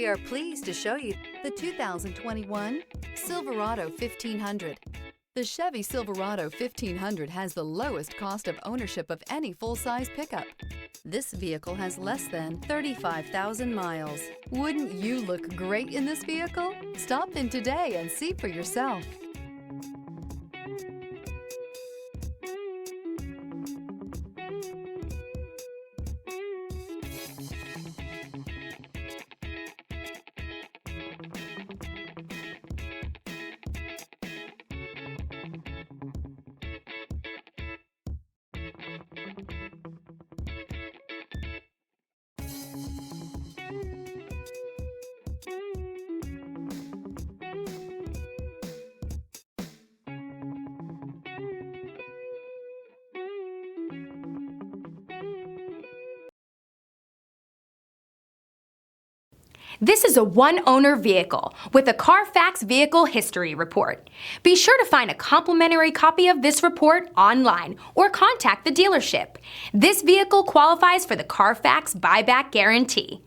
We are pleased to show you the 2021 Silverado 1500. The Chevy Silverado 1500 has the lowest cost of ownership of any full-size pickup. This vehicle has less than 35,000 miles. Wouldn't you look great in this vehicle? Stop in today and see for yourself. This is a one-owner vehicle with a CARFAX Vehicle History Report. Be sure to find a complimentary copy of this report online or contact the dealership. This vehicle qualifies for the CARFAX Buyback Guarantee.